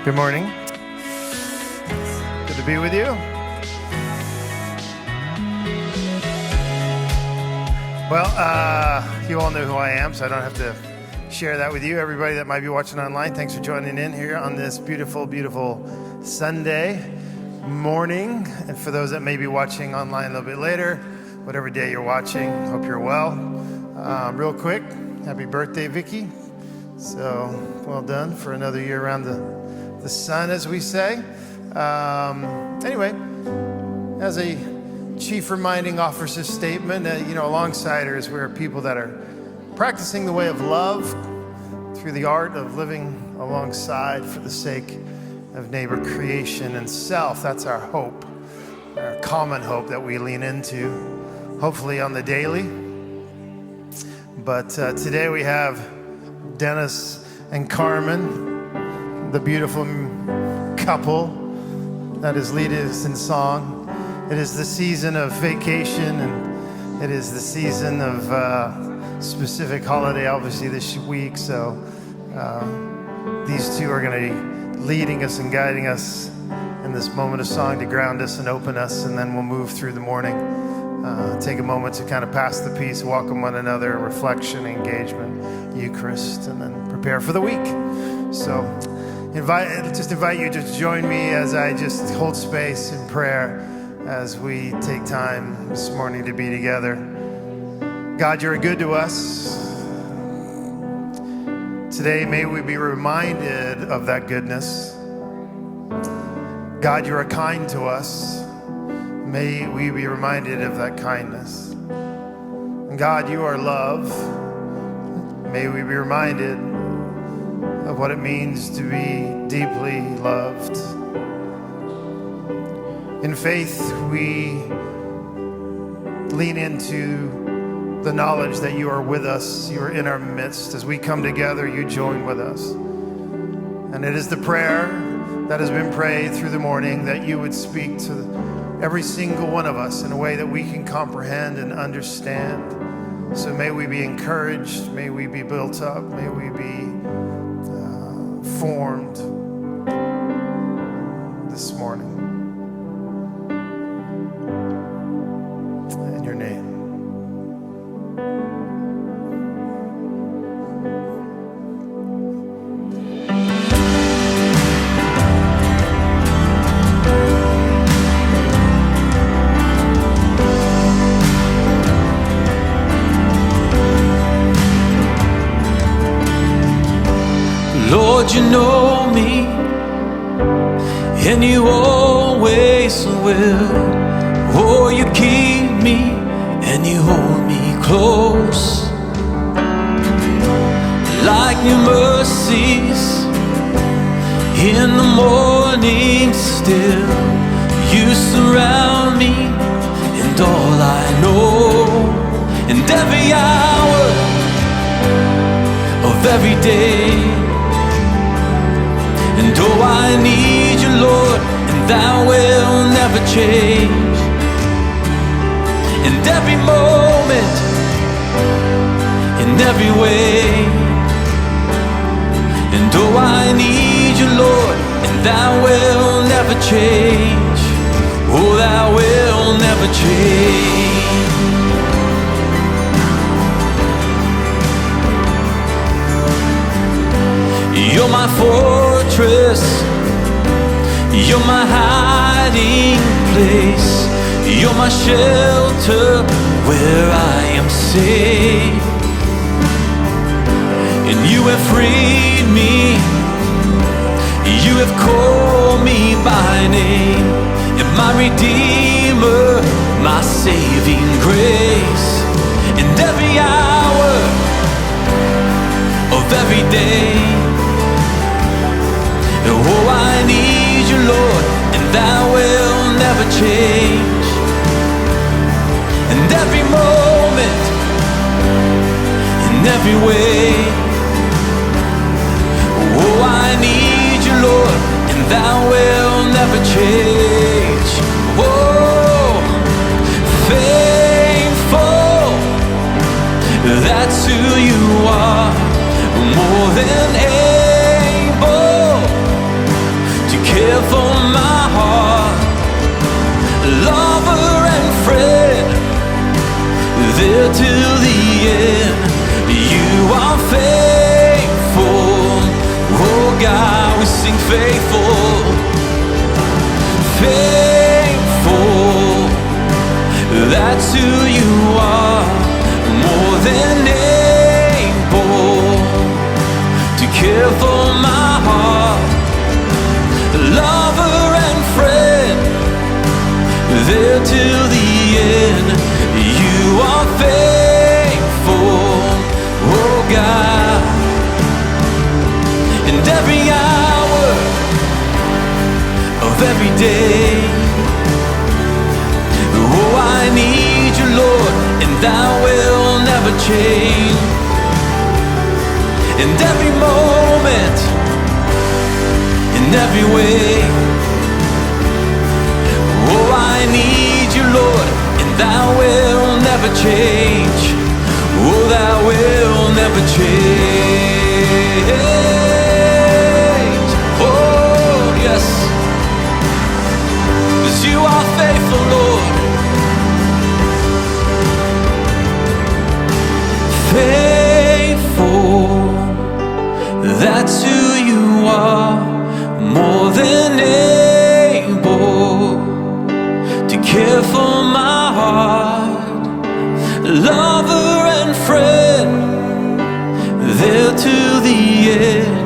Good morning. Good to be with you. Well, you all know who I am, so I don't have to share that with you. Everybody that might be watching online, thanks for joining in here on this beautiful, beautiful Sunday morning. And for those that may be watching online a little bit later, whatever day you're watching, hope you're well. Real quick, happy birthday, Vicky. So well done for another year around the sun, as we say. Anyway, as a chief reminding officer's statement, alongsiders, we're people that are practicing the way of love through the art of living alongside for the sake of neighbor, creation, and self. That's our hope, our common hope that we lean into, hopefully on the daily. But today we have Dennis and Carmen, the beautiful couple that is leading us in song. It is the season of vacation, and it is the season of specific holiday, obviously, this week. So these two are going to be leading us and guiding us in this moment of song to ground us and open us, and then we'll move through the morning. Take a moment to kind of pass the peace, welcome one another, reflection, engagement, Eucharist, and then prepare for the week. So invite you to join me as I just hold space in prayer as we take time this morning to be together. God, you're good to us. Today, may we be reminded of that goodness. God, you are kind to us. May we be reminded of that kindness. And God, you are love. May we be reminded of what it means to be deeply loved. In faith, we lean into the knowledge that you are with us, you are in our midst. As we come together, you join with us. And it is the prayer that has been prayed through the morning that you would speak to every single one of us in a way that we can comprehend and understand. So may we be encouraged, may we be built up, may we be formed this morning. In your name. Lord, you know me, and you always will. Oh, you keep me, and you hold me close. Like new mercies in the morning still, you surround me, and all I know, and every hour of every day. And oh, I need you, Lord, and that will never change. And every moment, in every way. And oh, I need you, Lord, and that will never change. Oh, that will never change. You're my fortress, you're my hiding place, you're my shelter where I am safe. And you have freed me, you have called me by name, and my Redeemer, my saving grace. And every hour of every day, oh, I need you, Lord, and that will never change. And every moment, in every way, oh, I need you, Lord, and that will never change. Oh, faithful, that's who you are, more than able. sing faithful, faithful. That's who you are, more than able to care for my heart. Lover and friend, there till the end. You are faithful, oh God. And every hour of every day, oh, I need you, Lord, and thou will never change. And every moment, in every way, oh, I need you, Lord, and thou will never change. Oh, thou will never change. Oh, yes, 'cause you are faithful, Lord. Faithful, that's who you are, more than able to care for my heart. Lover and friend, there to the end.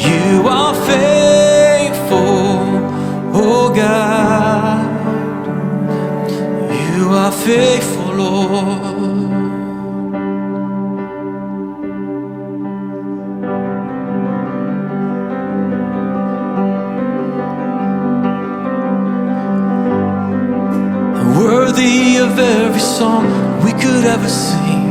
You are faithful, oh God. You are faithful, Lord. Worthy of every song we could ever sing,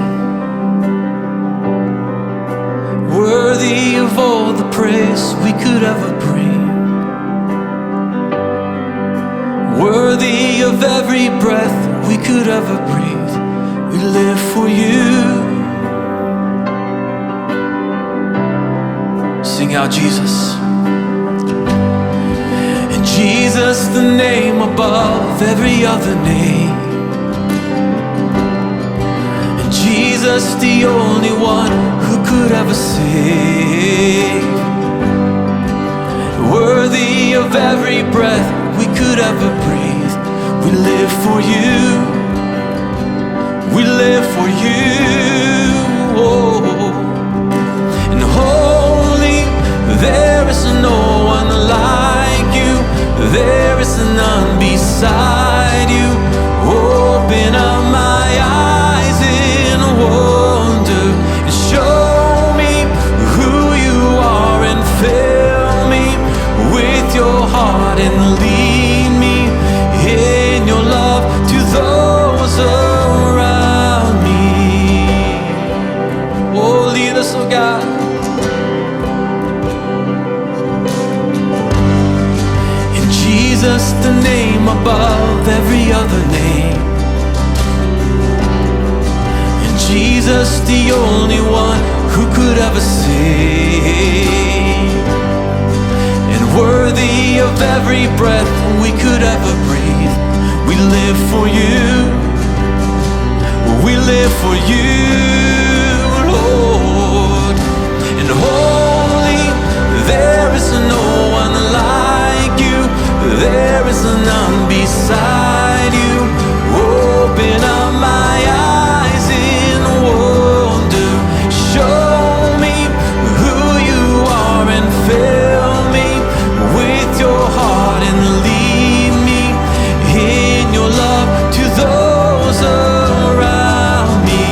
worthy of all the praise we could ever bring, worthy of every breath we could ever breathe. We live for you. Sing out, Jesus. Jesus, the name above every other name. And Jesus, the only one who could ever save. Worthy of every breath we could ever breathe. We live for you. We live for you. Oh. And holy, there is no one like you. There is none beside you. Open up my eyes in wonder and show me who you are, and fill me with your heart and lead me in your love to those around me. Oh, lead us, oh God. Jesus, the name above every other name. And Jesus, the only one who could ever save. And worthy of every breath we could ever breathe. We live for you. We live for you, Lord. And holy, there is no one like you. There is none beside you. Open up my eyes in wonder. Show me who you are and fill me with your heart and lead me in your love to those around me.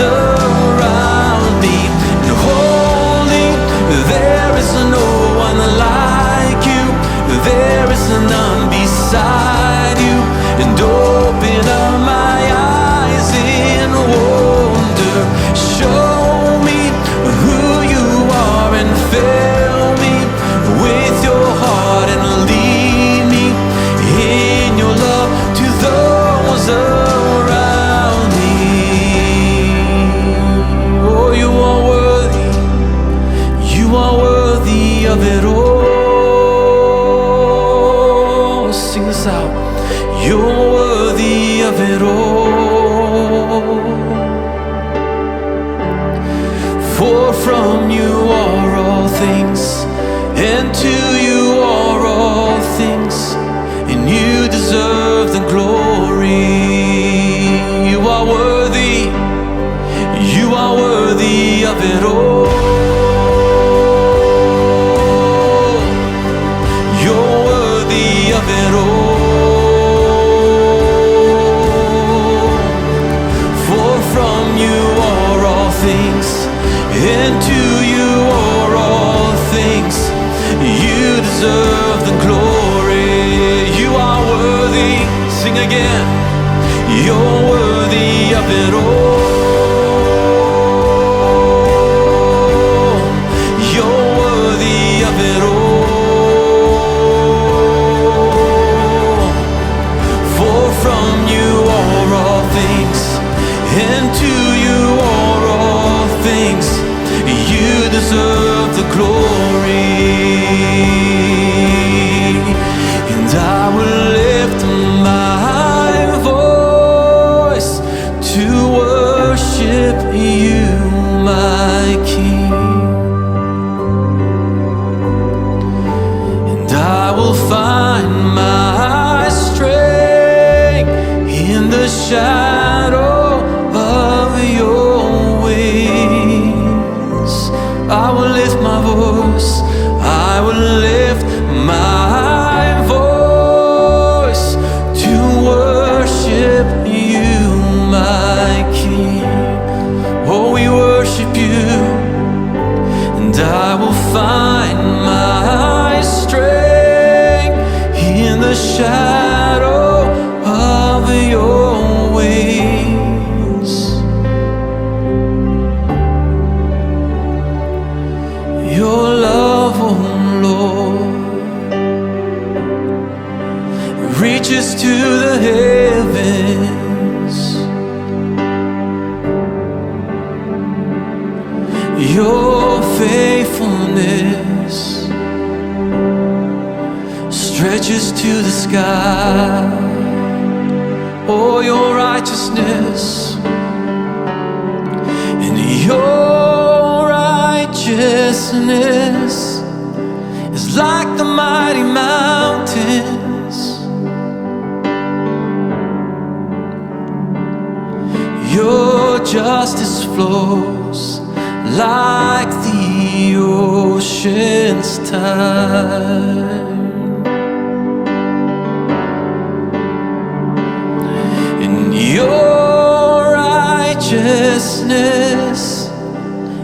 around me. And holy, there is no one like you. There is none beside you. And open up my eyes in wonder. Show me who you are and fill me with your heart and lead me in your love to those around me. Oh, you are worthy. You are worthy of it all. Sing this out. You're worthy of it all. For from you are all things, and to you are all things, and you deserve the glory. You are worthy. You are worthy of it all. You're worthy of it all. And to you are all things. You deserve the glory. You are worthy. Sing again. You're worthy of it all. You're worthy of it all. For from you are all things, and to you are all things. You deserve the glory. And I will lift my voice to worship you, my King. And I will find my strength in the shadow of your wings. I will lift my voice. I will lift my voice to worship you, my King. Oh, we worship you. And I will find my strength in the shadow of your wings. Your love, oh Lord, reaches to the heavens. Your faithfulness stretches to the sky. Oh, your righteousness and your righteousness is like the mighty mountains. Your justice flows like the ocean's tide. And your righteousness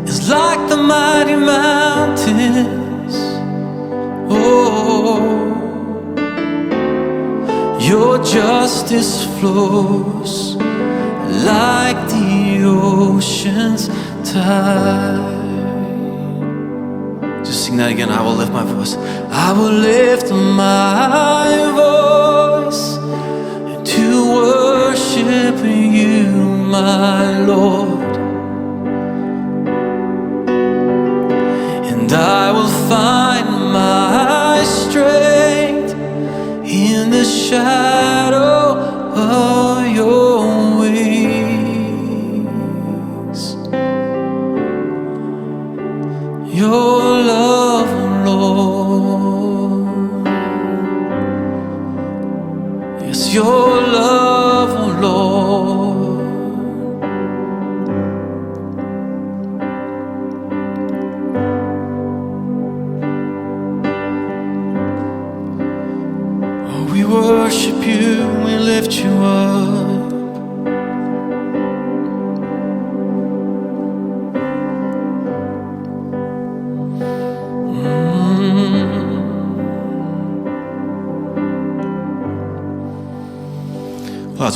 is like the mighty mountains. Oh, your justice flows like the ocean's tide. Just sing that again. I will lift my voice. I will lift my voice to worship you, my Lord. And I will find my strength in the shadow of your wings. Your love, Lord. Yes, your love, Lord. Oh, we worship you, we lift you up.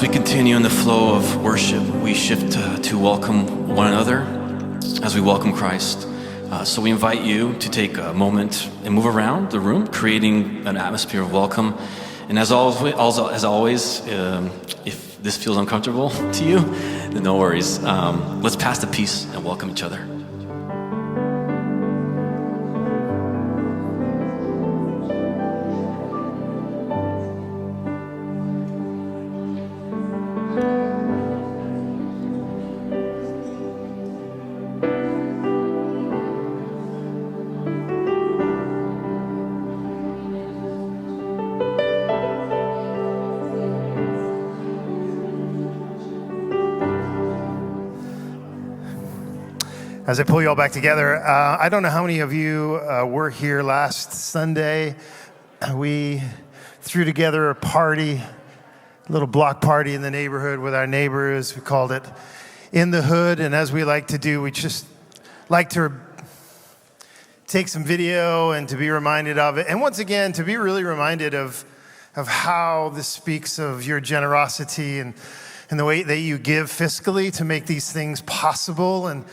as we continue in the flow of worship, we shift to welcome one another as we welcome Christ. So we invite you to take a moment and move around the room, creating an atmosphere of welcome. And as always, if this feels uncomfortable to you, then no worries. Let's pass the peace and welcome each other. As I pull you all back together, I don't know how many of you were here last Sunday. We threw together a party, a little block party in the neighborhood with our neighbors. We called it In the Hood. And as we like to do, we just like to take some video and to be reminded of it. And once again, to be really reminded of how this speaks of your generosity and the way that you give fiscally to make these things possible. And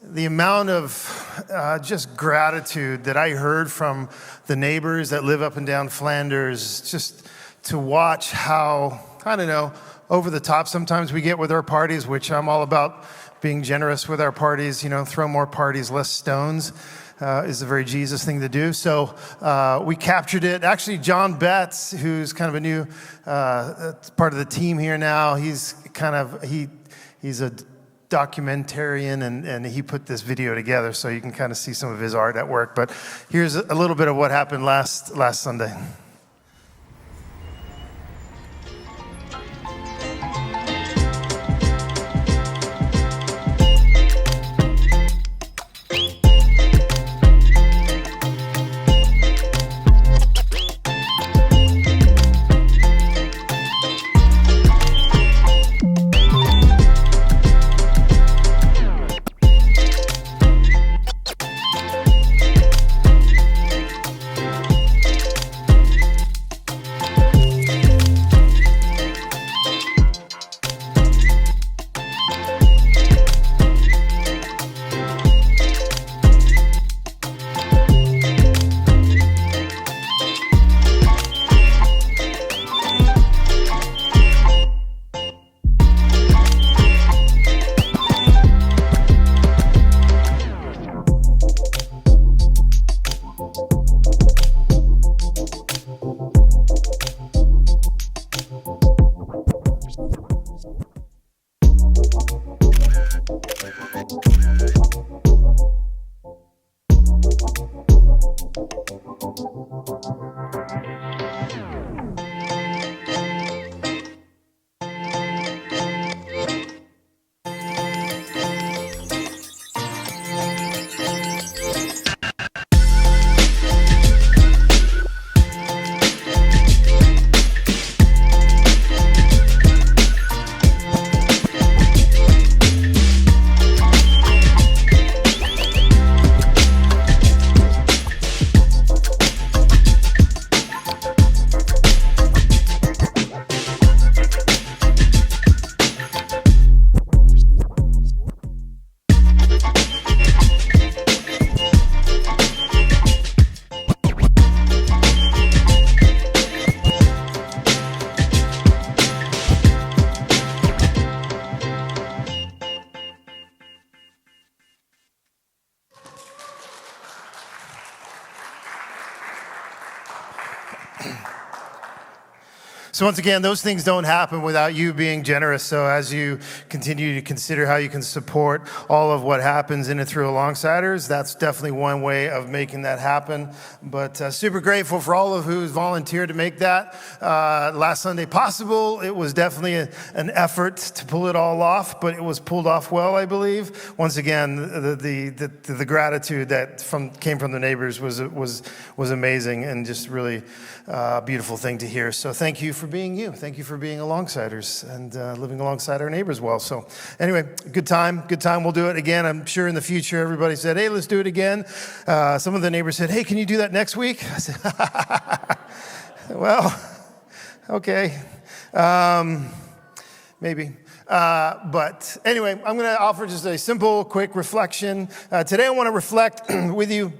the amount of just gratitude that I heard from the neighbors that live up and down Flanders, just to watch how, I don't know, over the top sometimes we get with our parties, which I'm all about being generous with our parties, throw more parties, less stones. Is a very Jesus thing to do. So we captured it. Actually, John Betts, who's kind of a new part of the team here now, he's a documentarian, and he put this video together so you can kind of see some of his art at work. But here's a little bit of what happened last Sunday. So once again, those things don't happen without you being generous. So as you continue to consider how you can support all of what happens in and through Alongsiders, that's definitely one way of making that happen. But super grateful for all of who's volunteered to make that last Sunday possible. It was definitely an effort to pull it all off, but it was pulled off well, I believe. Once again, the gratitude that came from the neighbors was amazing and just really beautiful thing to hear. So thank you for being you. Thank you for being Alongsiders and living alongside our neighbors well. So anyway, good time. We'll do it again. I'm sure in the future, everybody said, hey, let's do it again. Some of the neighbors said, hey, can you do that next week? I said, well, okay. maybe. But anyway, I'm going to offer just a simple, quick reflection. Today I want to reflect with you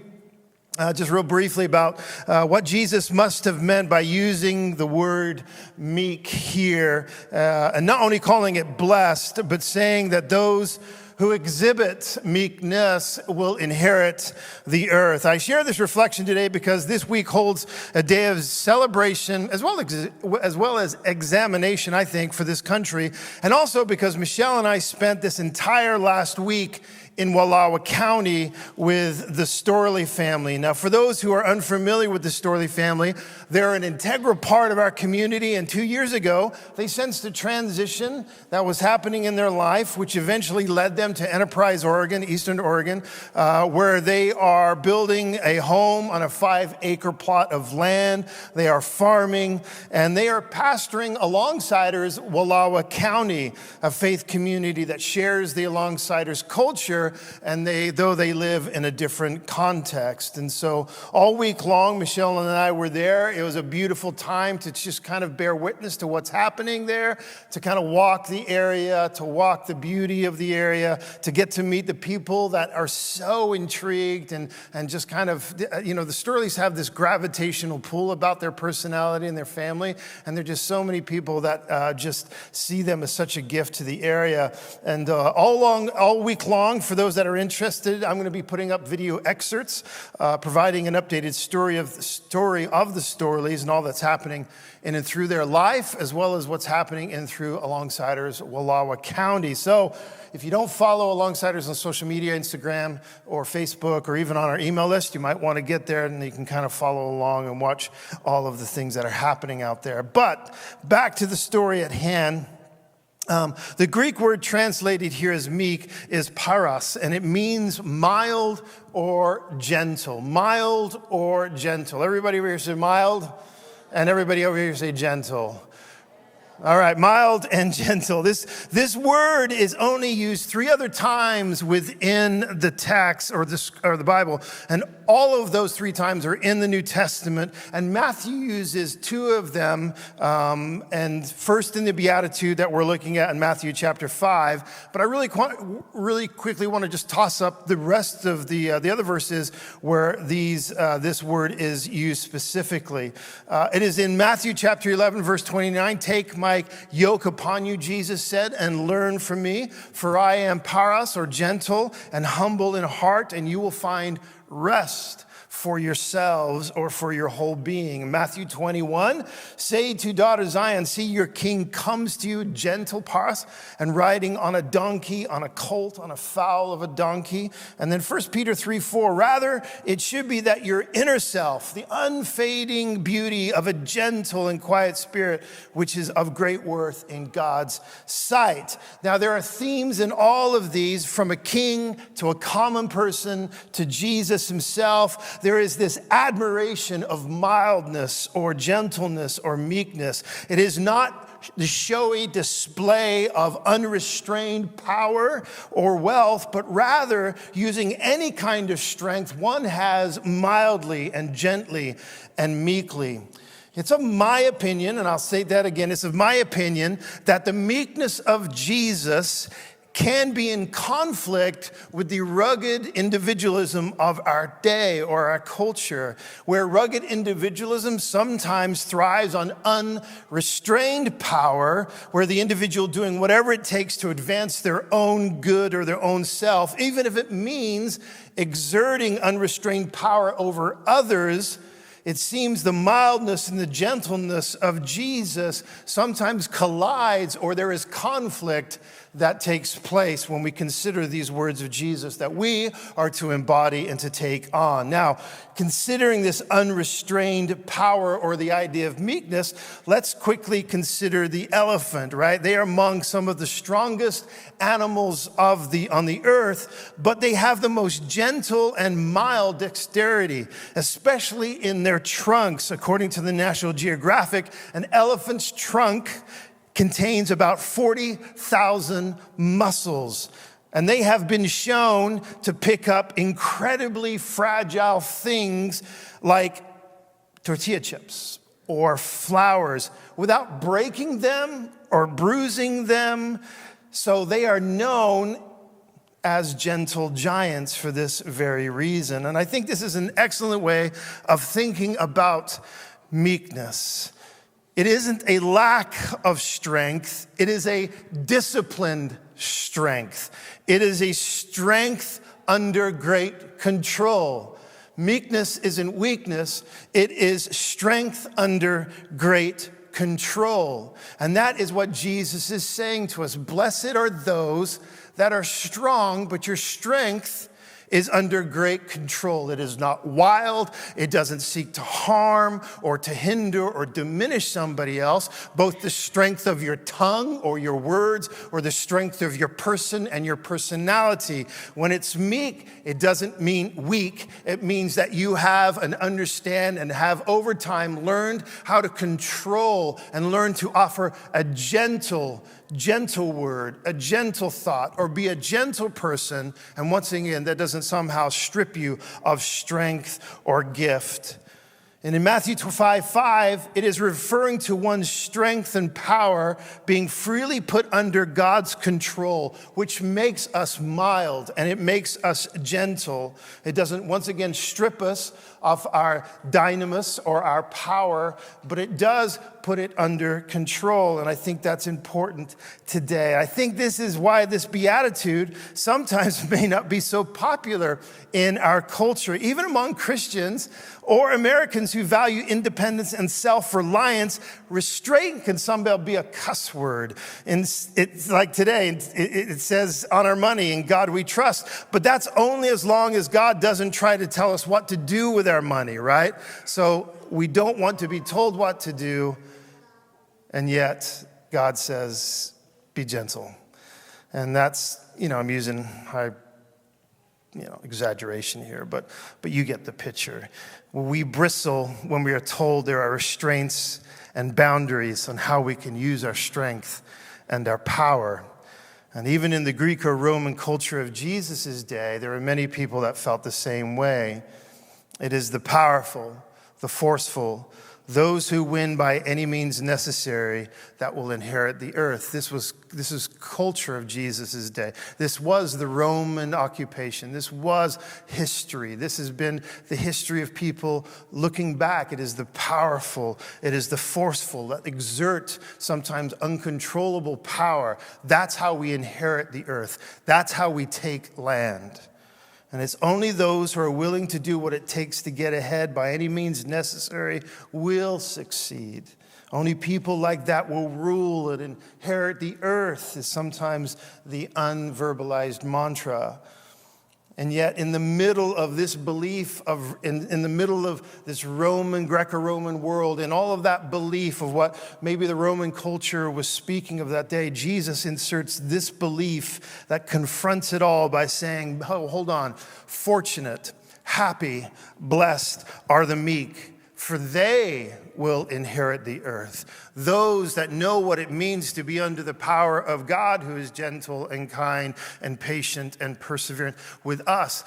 just real briefly about what Jesus must have meant by using the word meek here, and not only calling it blessed, but saying that those who exhibit meekness will inherit the earth. I share this reflection today because this week holds a day of celebration as well as examination, I think, for this country. And also because Michelle and I spent this entire last week in Wallowa County with the Storley family. Now, for those who are unfamiliar with the Storley family, they're an integral part of our community. And 2 years ago, they sensed a transition that was happening in their life, which eventually led them to Enterprise, Oregon, Eastern Oregon, where they are building a home on a 5-acre plot of land. They are farming, and they are pastoring Alongsiders Wallowa County, a faith community that shares the Alongsiders culture, and though they live in a different context. And so all week long, Michelle and I were there. It was a beautiful time to just kind of bear witness to what's happening there, to kind of walk the area, to walk the beauty of the area, to get to meet the people that are so intrigued and just kind of, the Storleys have this gravitational pull about their personality and their family, and there are just so many people that just see them as such a gift to the area. And all week long, for those that are interested, I'm going to be putting up video excerpts, providing an updated story of the Storleys and all that's happening in and through their life, as well as what's happening in and through Alongsiders Wallowa County. So if you don't follow Alongsiders on social media, Instagram or Facebook, or even on our email list, you might want to get there and you can kind of follow along and watch all of the things that are happening out there. But back to the story at hand. The Greek word translated here as meek is paras, and it means mild or gentle. Mild or gentle. Everybody over here say mild, and everybody over here say gentle. All right, mild and gentle. This word is only used 3 other times within the text or the Bible, and all of those 3 times are in the New Testament. And Matthew uses 2 of them, and first in the Beatitude that we're looking at in Matthew chapter 5. But I really quickly want to just toss up the rest of the other verses where this word is used specifically. It is in Matthew chapter 11, verse 29. Take my yoke upon you, Jesus said, and learn from me, for I am paras, or gentle, and humble in heart, and you will find rest for yourselves or for your whole being. Matthew 21, say to daughter Zion, see your king comes to you, gentle, paras, and riding on a donkey, on a colt, on a foal of a donkey. And then 1 Peter 3:4, rather, it should be that your inner self, the unfading beauty of a gentle and quiet spirit, which is of great worth in God's sight. Now, there are themes in all of these, from a king to a common person to Jesus himself. There is this admiration of mildness or gentleness or meekness. It is not the showy display of unrestrained power or wealth, but rather using any kind of strength one has mildly and gently and meekly. It's of my opinion, and I'll say that again, it's of my opinion that the meekness of Jesus can be in conflict with the rugged individualism of our day or our culture, where rugged individualism sometimes thrives on unrestrained power, where the individual doing whatever it takes to advance their own good or their own self, even if it means exerting unrestrained power over others. It seems the mildness and the gentleness of Jesus sometimes collides, or there is conflict that takes place when we consider these words of Jesus that we are to embody and to take on. Now, considering this unrestrained power or the idea of meekness, let's quickly consider the elephant, right? They are among some of the strongest animals on the earth, but they have the most gentle and mild dexterity, especially in their trunks. According to the National Geographic, an elephant's trunk contains about 40,000 muscles, and they have been shown to pick up incredibly fragile things like tortilla chips or flowers without breaking them or bruising them. So they are known as gentle giants for this very reason. And I think this is an excellent way of thinking about meekness. It isn't a lack of strength. It is a disciplined strength. It is a strength under great control. Meekness isn't weakness. It is strength under great control. And that is what Jesus is saying to us. Blessed are those that are strong, but your strength is under great control. It is not wild. It doesn't seek to harm or to hinder or diminish somebody else. Both the strength of your tongue or your words or the strength of your person and your personality. When it's meek, it doesn't mean weak. It means that you have and understand and have over time learned how to control and learn to offer a gentle word, a gentle thought, or be a gentle person. And once again, that doesn't somehow strip you of strength or gift. And in Matthew 5:5, it is referring to one's strength and power being freely put under God's control, which makes us mild and it makes us gentle. It doesn't, once again, strip us of our dynamis or our power, but it does put it under control. And I think that's important today. I think this is why this beatitude sometimes may not be so popular in our culture, even among Christians or Americans who value independence and self-reliance. Restraint can somehow be a cuss word. And it's like today, it says on our money, in God we trust. But that's only as long as God doesn't try to tell us what to do with our money, right? So we don't want to be told what to do. And yet God says, be gentle. And that's, I'm using exaggeration here, but you get the picture. We bristle when we are told there are restraints and boundaries on how we can use our strength and our power. And even in the Greek or Roman culture of Jesus' day, there are many people that felt the same way. It is the powerful, the forceful, those who win by any means necessary that will inherit the earth. This is culture of Jesus' day. This was the Roman occupation. This was history. This has been the history of people looking back. It is the powerful. It is the forceful that exert sometimes uncontrollable power. That's how we inherit the earth. That's how we take land. And it's only those who are willing to do what it takes to get ahead by any means necessary will succeed. Only people like that will rule and inherit the earth is sometimes the unverbalized mantra. And yet in the middle of this belief in the middle of this Roman, Greco-Roman world and all of that belief of what maybe the Roman culture was speaking of that day, Jesus inserts this belief that confronts it all by saying, oh, hold on, fortunate, happy, blessed are the meek, for they will inherit the earth. Those that know what it means to be under the power of God, who is gentle and kind and patient and perseverant with us.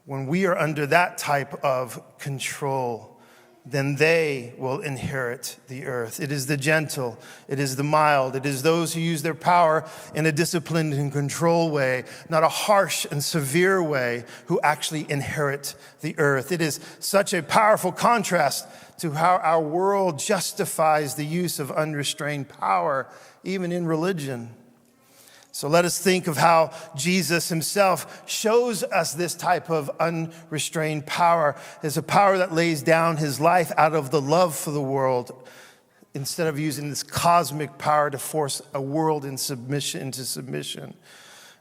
When we are under that type of control, then they will inherit the earth. It is the gentle, it is the mild, it is those who use their power in a disciplined and controlled way, not a harsh and severe way, who actually inherit the earth. It is such a powerful contrast to how our world justifies the use of unrestrained power, even in religion. So let us think of how Jesus himself shows us this type of unrestrained power as a power that lays down his life out of the love for the world instead of using this cosmic power to force a world into submission.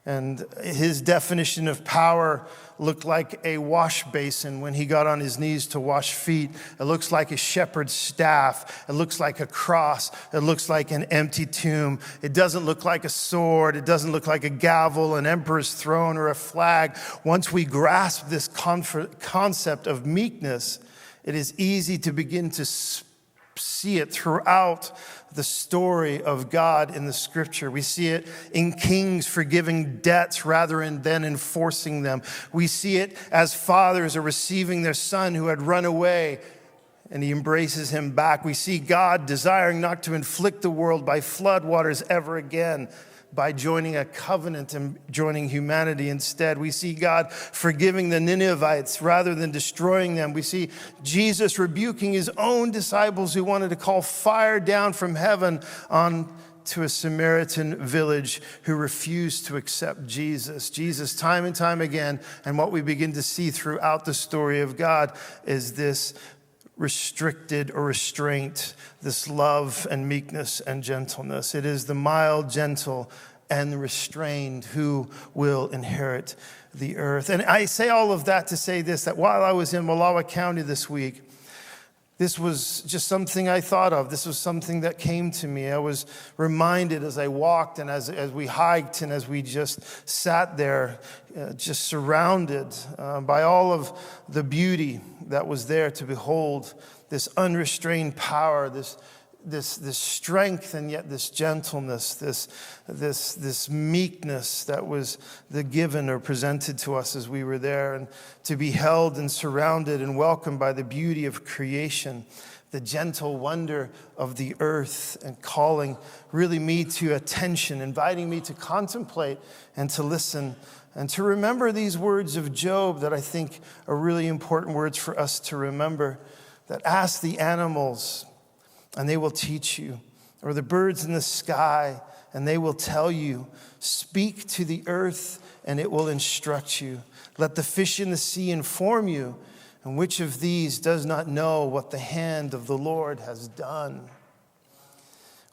And his definition of power looked like a wash basin when he got on his knees to wash feet. It looks like a shepherd's staff. It looks like a cross. It looks like an empty tomb. It doesn't look like a sword. It doesn't look like a gavel, an emperor's throne, or a flag. Once we grasp this concept of meekness, it is easy to begin to see it throughout the story of God in the scripture. We see it in kings forgiving debts rather than enforcing them. We see it as fathers are receiving their son who had run away and he embraces him back. We see God desiring not to inflict the world by floodwaters ever again, by joining a covenant and joining humanity instead. We see God forgiving the Ninevites rather than destroying them. We see Jesus rebuking his own disciples who wanted to call fire down from heaven on to a Samaritan village who refused to accept Jesus. Jesus, time and time again, and what we begin to see throughout the story of God is this restricted or restraint, this love and meekness and gentleness. It is the mild, gentle, and restrained who will inherit the earth. And I say all of that to say this, that while I was in Wallowa County this week, this was just something I thought of. This was something that came to me. I was reminded as I walked and as we hiked and as we just sat there, just surrounded by all of the beauty that was there to behold, this unrestrained power, this strength and yet this gentleness, this meekness that was given or presented to us as we were there, and to be held and surrounded and welcomed by the beauty of creation, the gentle wonder of the earth, and calling really me to attention, inviting me to contemplate and to listen and to remember these words of Job that I think are really important words for us to remember, that ask the animals and they will teach you, or the birds in the sky, and they will tell you. Speak to the earth, and it will instruct you. Let the fish in the sea inform you, and which of these does not know what the hand of the Lord has done?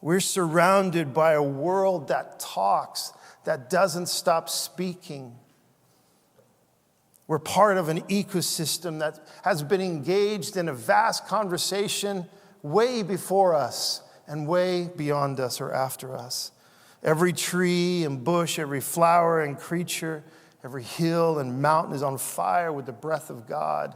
We're surrounded by a world that talks, that doesn't stop speaking. We're part of an ecosystem that has been engaged in a vast conversation way before us and way beyond us or after us. Every tree and bush, every flower and creature, every hill and mountain is on fire with the breath of God.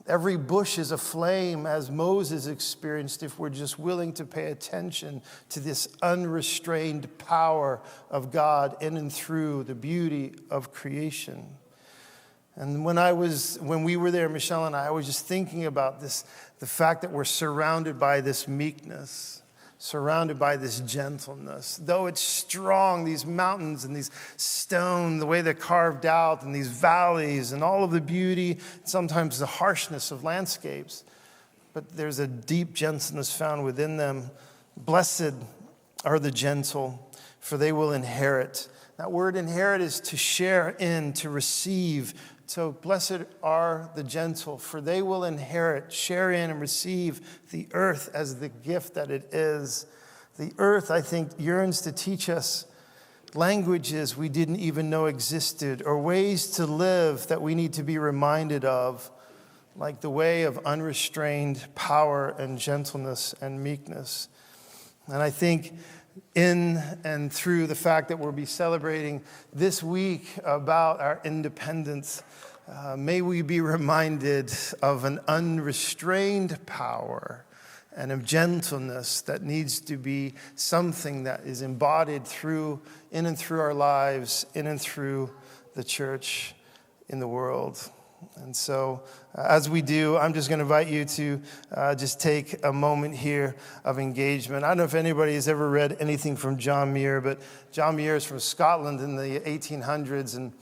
Every bush is aflame, as Moses experienced, if we're just willing to pay attention to this unrestrained power of God in and through the beauty of creation. And when we were there, Michelle and I was just thinking about this, the fact that we're surrounded by this meekness, surrounded by this gentleness. Though it's strong, these mountains and these stone, the way they're carved out, and these valleys and all of the beauty, sometimes the harshness of landscapes, but there's a deep gentleness found within them. Blessed are the gentle, for they will inherit. That word inherit is to share in, to receive. So blessed are the gentle, for they will inherit, share in, and receive the earth as the gift that it is. The earth, I think, yearns to teach us languages we didn't even know existed, or ways to live that we need to be reminded of, like the way of unrestrained power and gentleness and meekness. And I think in and through the fact that we'll be celebrating this week about our independence, may we be reminded of an unrestrained power and of gentleness that needs to be something that is embodied in and through our lives, in and through the church in the world. And so as we do, I'm just going to invite you to just take a moment here of engagement. I don't know if anybody has ever read anything from John Muir, but John Muir is from Scotland in the 1800s, and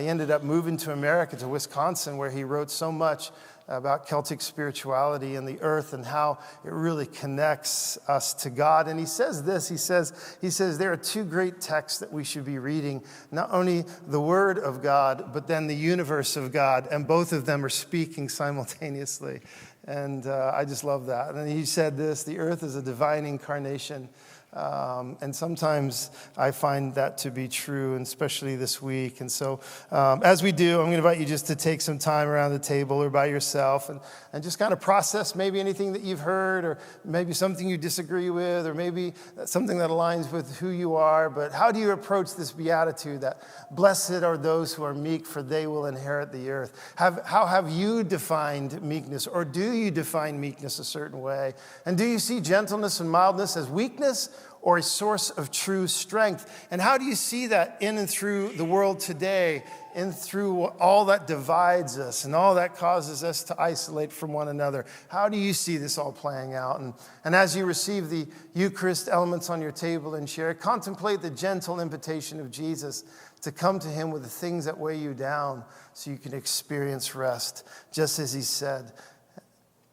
he ended up moving to America, to Wisconsin, where he wrote so much about Celtic spirituality and the earth and how it really connects us to God. And he says this, he says there are two great texts that we should be reading, not only the Word of God, but then the universe of God, and both of them are speaking simultaneously. And I just love that. And he said this, the earth is a divine incarnation. And sometimes I find that to be true, and especially this week. And so as we do, I'm going to invite you just to take some time around the table or by yourself and just kind of process maybe anything that you've heard, or maybe something you disagree with, or maybe something that aligns with who you are. But how do you approach this beatitude that blessed are those who are meek, for they will inherit the earth? How have you defined meekness, or do you define meekness a certain way? And do you see gentleness and mildness as weakness, or a source of true strength? And how do you see that in and through the world today, in through all that divides us and all that causes us to isolate from one another? How do you see this all playing out? And as you receive the Eucharist elements on your table and share, contemplate the gentle invitation of Jesus to come to him with the things that weigh you down so you can experience rest, just as he said,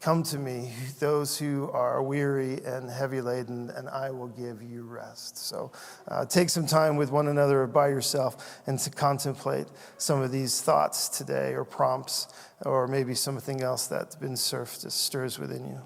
"Come to me, those who are weary and heavy laden, and I will give you rest." So take some time with one another or by yourself and to contemplate some of these thoughts today, or prompts, or maybe something else that's been stirs within you.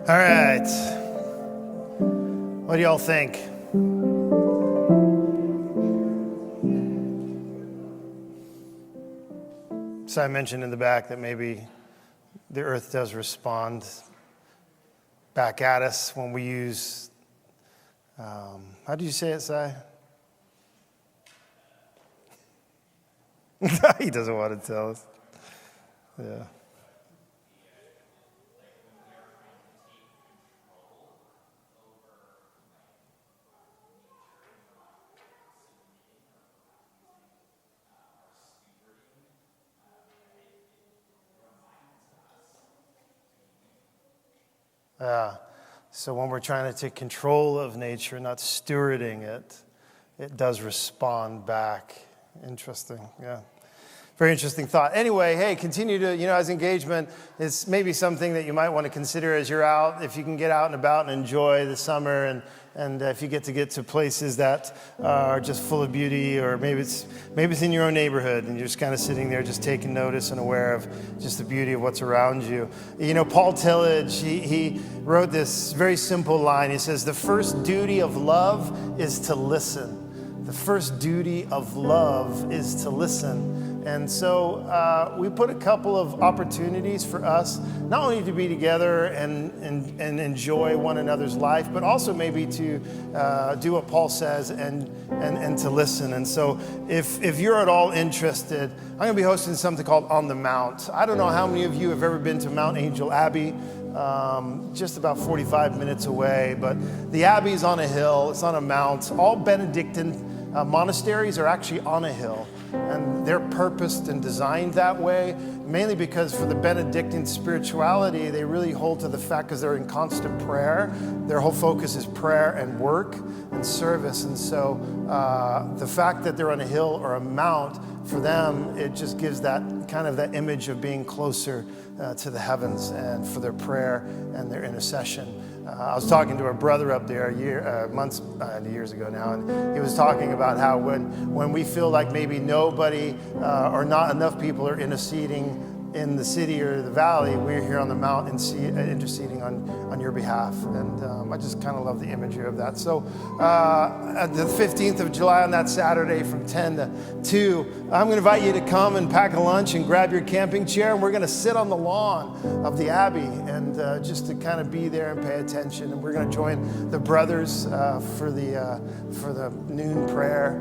All right. What do y'all think? So I mentioned in the back that maybe the earth does respond back at us when we use, how do you say it, Si? He doesn't want to tell us. Yeah. So when we're trying to take control of nature, not stewarding it, it does respond back. Interesting, yeah. Very interesting thought. Anyway, hey, continue to, as engagement, it's maybe something that you might want to consider as you're out, if you can get out and about and enjoy the summer, and if you get to places that are just full of beauty, or maybe it's in your own neighborhood, and you're just kind of sitting there just taking notice and aware of just the beauty of what's around you. Paul Tillage, he wrote this very simple line. He says, the first duty of love is to listen. The first duty of love is to listen. And so we put a couple of opportunities for us, not only to be together and enjoy one another's life, but also maybe to do what Paul says and to listen. And so if you're at all interested, I'm going to be hosting something called On the Mount. I don't know how many of you have ever been to Mount Angel Abbey. Just about 45 minutes away, but the Abbey is on a hill. It's on a mount. All Benedictine monasteries are actually on a hill, and they're purposed and designed that way, mainly because for the Benedictine spirituality, they really hold to the fact because they're in constant prayer. Their whole focus is prayer and work and service, and so the fact that they're on a hill or a mount, for them, it just gives that kind of that image of being closer to the heavens, and for their prayer and their intercession. I was talking to a brother up there years ago now, and he was talking about how when we feel like maybe nobody or not enough people are interceding in the city or the valley, we're here on the mount interceding on your behalf. And I just kind of love the imagery of that. So at the 15th of July on that Saturday from 10 to 2, I'm going to invite you to come and pack a lunch and grab your camping chair, and we're going to sit on the lawn of the Abbey and just to kind of be there and pay attention. And we're going to join the brothers for the noon prayer.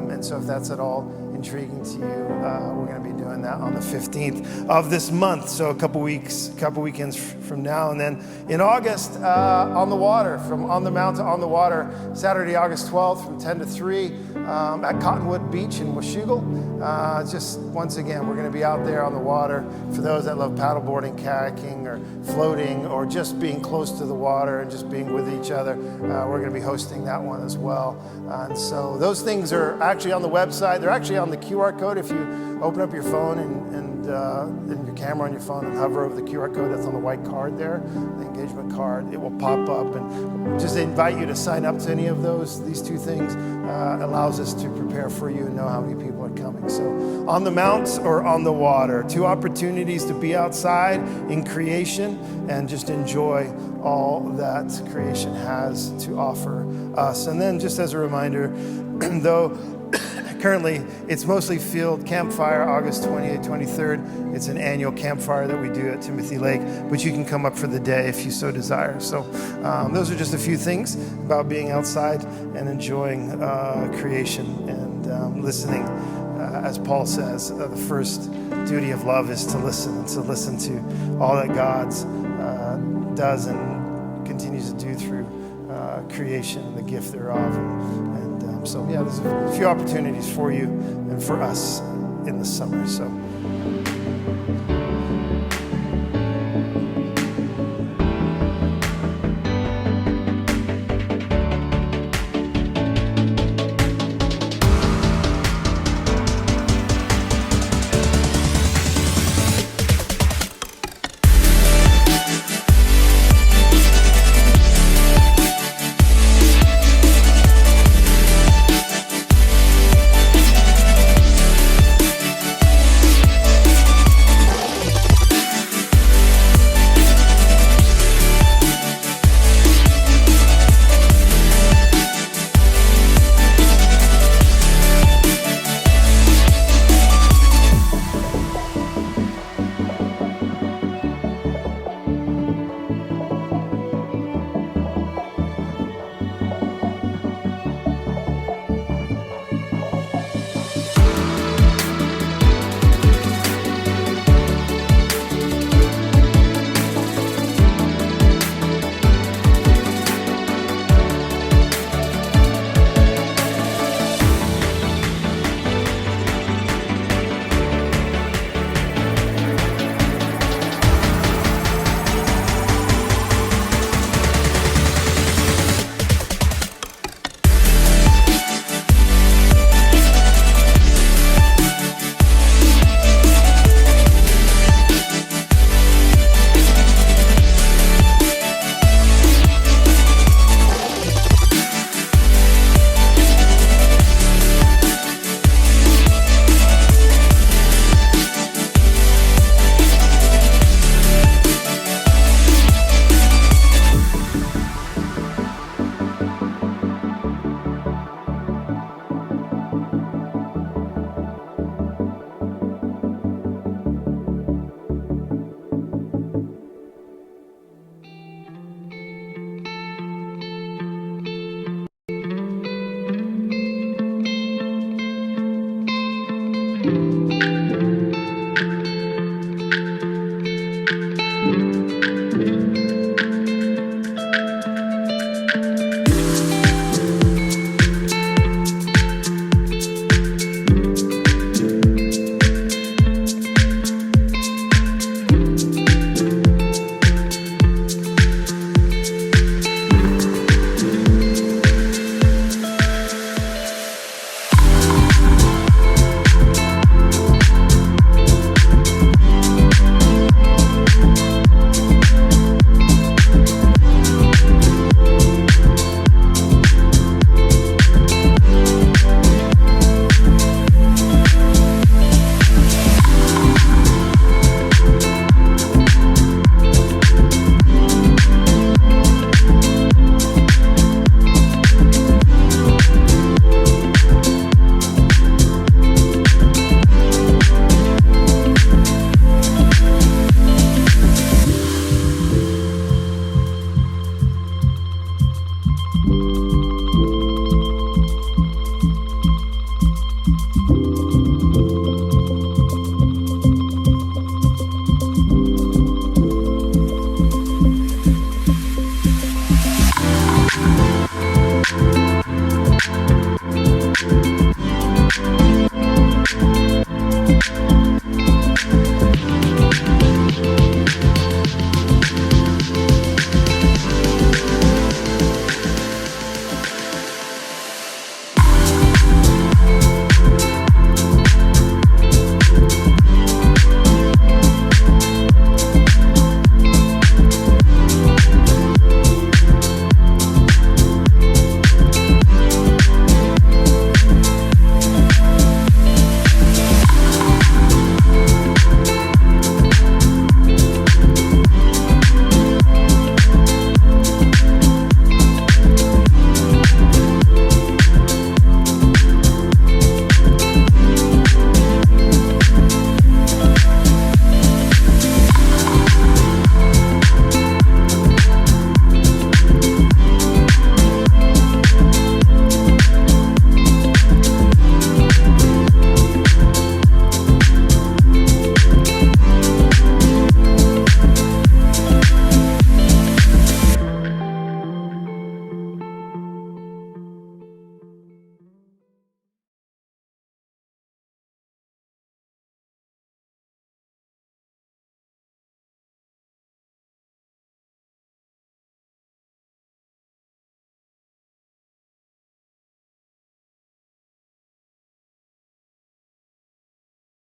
And so if that's at all intriguing to you, we're going to be doing that on the 15th of this month, so a couple weekends from now. And then in August, on the water, from On the Mount to On the Water, Saturday, August 12th from 10 to 3 at Cottonwood Beach in Washougal. Just once again, we're going to be out there on the water. For those that love paddleboarding, kayaking, or floating, or just being close to the water and just being with each other, we're going to be hosting that one as well. And so those things are actually on the website. They're actually on the QR code. If you open up your phone and your camera on your phone and hover over the QR code that's on the white card there, the engagement card, it will pop up. And just invite you to sign up to any of these two things. Allows us to prepare for you and know how many people are coming. So on the mounts or on the water, two opportunities to be outside in creation and just enjoy all that creation has to offer us. And then just as a reminder, though currently it's mostly field campfire, August 28th, 23rd. It's an annual campfire that we do at Timothy Lake, but you can come up for the day if you so desire. So those are just a few things about being outside and enjoying creation and listening. As Paul says, the first duty of love is to listen to all that God does and continues to do through creation and the gift thereof. So yeah, there's a few opportunities for you and for us in the summer. So.